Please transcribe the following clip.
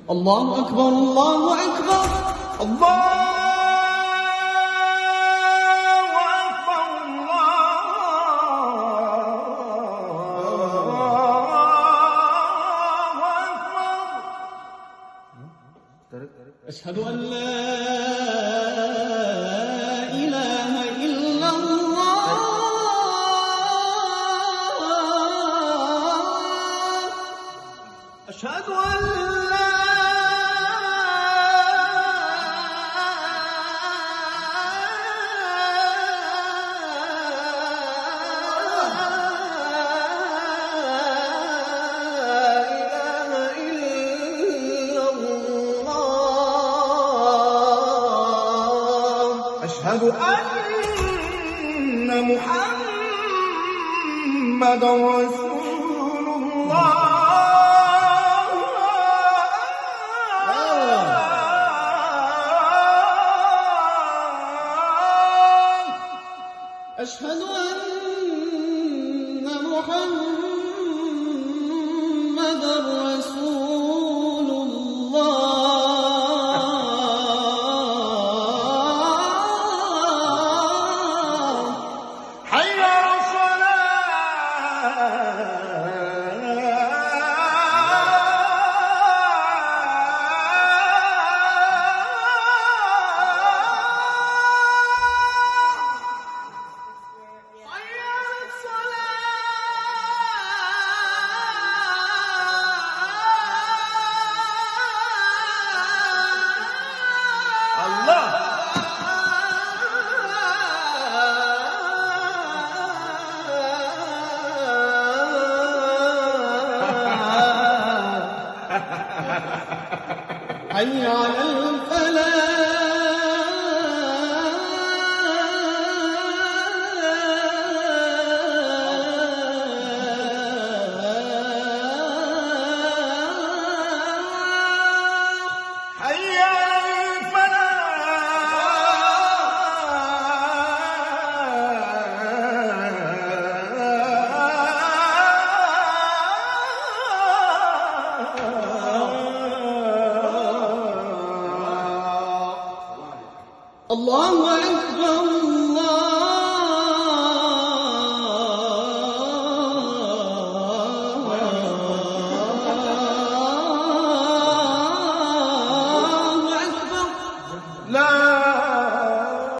الله أكبر الله أكبر الله أشهد أن لا إله إلا الله أشهد أن لا أشهد أن محمدًا رسول الله أشهد أن محمدًا رسول الله حي على حي على الفلاح حي على الفلاح الله